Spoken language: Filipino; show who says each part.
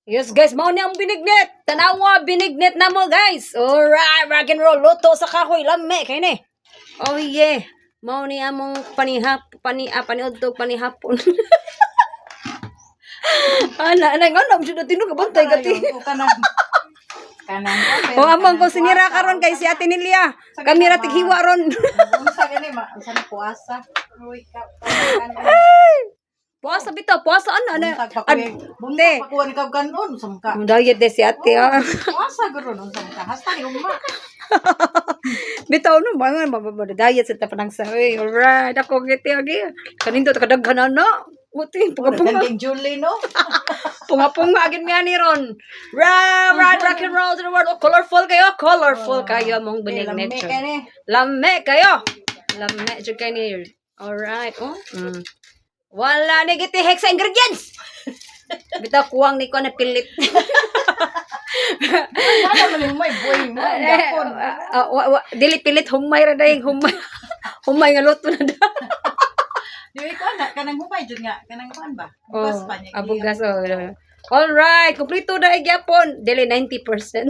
Speaker 1: Yes guys, mao ni ang binignet. Tanawa binignet na mo guys. Alright, rock and roll luto sa kahoy lami kay ni. Oh yeah. Mao ni among paniudtog panihapon. Ana ngono jud tinung kabantay gati.
Speaker 2: Kanan
Speaker 1: O among ko sinira karon kay si Ate Nelia. Kami ra tighiwa ron.
Speaker 2: Unsa gani sa puasa. Uy ka.
Speaker 1: Puasa bitaw, puasa ano.
Speaker 2: Bunta pa kuha ni kanon sa ka.
Speaker 1: Diet de si Ate.
Speaker 2: Puasa guro nun sa ka. Hasta ni umma.
Speaker 1: Bitaw no mga diet sa tapanang sa. Alright, ako giti agi. Kanindo kadaghanan na. Buti pagapong
Speaker 2: Ganding Julie no.
Speaker 1: punga agin mi ani ron. Right, rock and roll to the world. Oh, colorful kayo mong binig nature. Lame kayo. Lame jud kay ni. Alright, oh. Wala ni giti hexa ingredients. Bitaw kuwang ni ko na pilit.
Speaker 2: Ano man yung may boy mo.
Speaker 1: Dili pilit humay ra day humay. Humay nga luto na da.
Speaker 2: Dili ko na kanang humay jud nga kanang kuan ba? Bugas pa niya.
Speaker 1: Abugas. All right, kompleto na gyapon. Dili 90%.